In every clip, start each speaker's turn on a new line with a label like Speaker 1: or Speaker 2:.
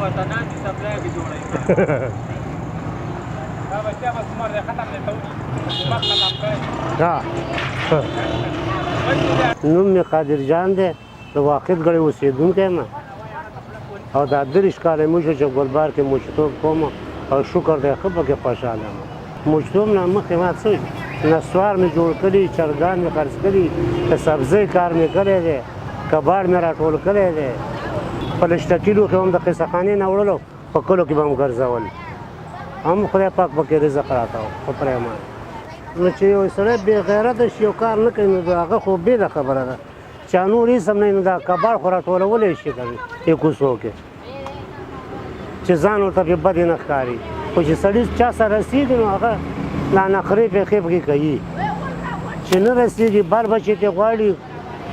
Speaker 1: وطنان دي سپلای کې جوړوي دا بچا بس عمر دې ختم دی ته حکومت ختم کړی
Speaker 2: نوم مې قادر جان دی د واقف ګړی اوسېدونکی یم او دا 30 کاله موږ چې ګلبار کې مشتوب کوم او شکر دی ښه پکې خوشحاله یم مشتوب نه مخکې ما څه نسوار مې جوړ کړي چرګان مې خرڅ کړي د سبزۍ کار مې کړی دی کباړ مې راټول کړی دی په لشته کیلو کې هم د قصهخانې نه وړلو په کلو کې به هم ګرځول هم خدای پاک پکې رزق راکاو خو پرېمان نو چې یو سړی بې غیرته شي یو کار نه کوي نو د هغه خو بېله خبره ده چا نور هېڅ هم نه نو دا کباړ خو راټولولی شي کوي یو کوڅو کې چې ځان ورته پرې بد نه ښکاري خو چې سړي چا سره رسېږي نو هغه لا نخرې پېښې پکې کوي چې نه رسېږي بال بچې ترې غواړي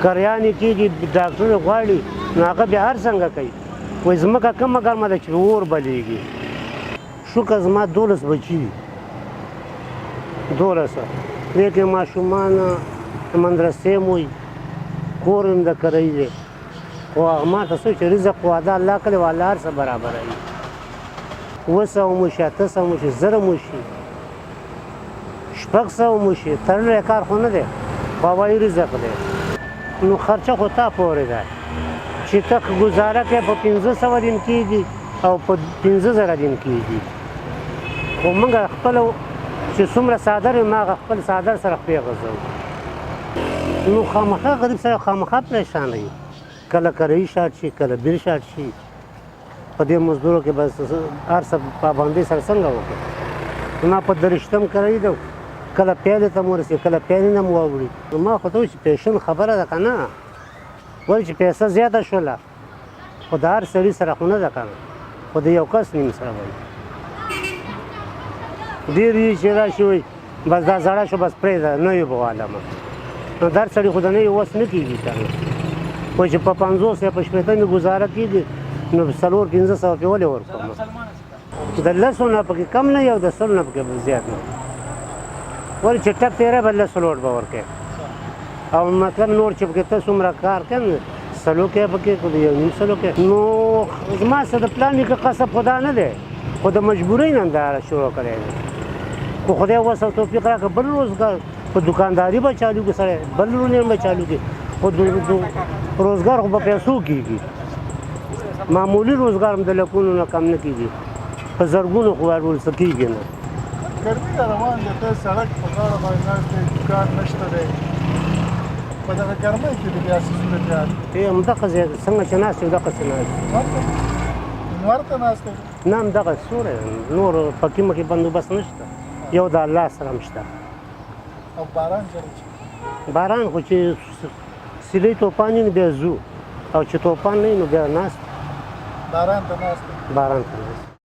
Speaker 2: کریانې کېږي ډاکټر غواړي نو هغه بیا هر څنګه کوي وایي ځمکه کومه ګرمه ده چې اور بلیږي شکر زما 12 بچي دي 12 دې کې ماشومان مدرسې مو وي کور هم د کرۍ دی خو هغه ما ته څه چې رزق خو واده الله کړی و الله هر څه برابروي 700 مو شي 800 مو شي 1000 مو شي 600 مو شي تړلی کار خو نه دی خو هوایي رزق دی نو خرچه خو تا پورې ده چې ته ګزاره کوې په 1500 دین کېږي او په 15000 دین کېږي خو موږ خپله چې څومره څادر وي ما هغه خپل څادر سره خپې غځوو نو خامخا غریب سره خامخا پریشانه وي کله کرایي شاټ شي کله بیر شاټ شي په دې مزدورو کې بس هر څه پابندۍ سره څنګه وکړو ما په درشتم کرایي ده کله پیالې ته مو ورسېږي کله پیالې نه مو واوړي نو ما خو ته وایي چې پیشن خبره ده که نه وایي چې پیسه زیاته شوله خو د هر سړي سره خو نه ده که نه خو د یو کس نیم سره وایي ډېر یي چې راشي وایي بس دا زړه شو بس پرېږده نوی به والمه نو د هر سړي خو د نوي وس نه کېږي که نه وایي چې په 50 یا په 80 مې ګزاره کېږي نو 400-500 روپۍ ولې ورکوم د 10 نه پکې کم نه یو د 100 نه پکې زیات نه ولې چې ټک تېری به 10 لوټ به ورکوې او مطلب نور چې پکې ته څومره کار کوې نو 100 کې پکې خو د 1.5 کې نو زما څه د پلان نیکه قصب خدا نه دی خو د مجبورۍ نه دا شروع کړی دی خو خدای وس او توفیق راکړه بل روزګار په دوکانداري به چالو کړي سړی بل رونې به چالو کړي خو روزګار خو په پیسو کېږي معمولي روزګار هم د لکونو نه کم نه کېږي په زرګونو خو ورول څه کېږي نه
Speaker 3: ګرمي را روان دی ته سړک په غاړه باندې ناست دی دوکان نشته دی په دغه ګرمۍ کې دې بیا څه صورت حال
Speaker 2: همدغه ځای څنګه چې ناست یو دغسې ناست
Speaker 3: لمر ته ناست دی
Speaker 2: نه همدغه سوری نور پکې مکې بندوبست نشته یو د الله سره هم شته
Speaker 3: او باران کله چې
Speaker 2: باران خو چې سیلۍ توپان وي نو بیا ځو او چې توپان نه وي نو بیا ناست
Speaker 3: باران ته ناست دی
Speaker 2: باران ته ناست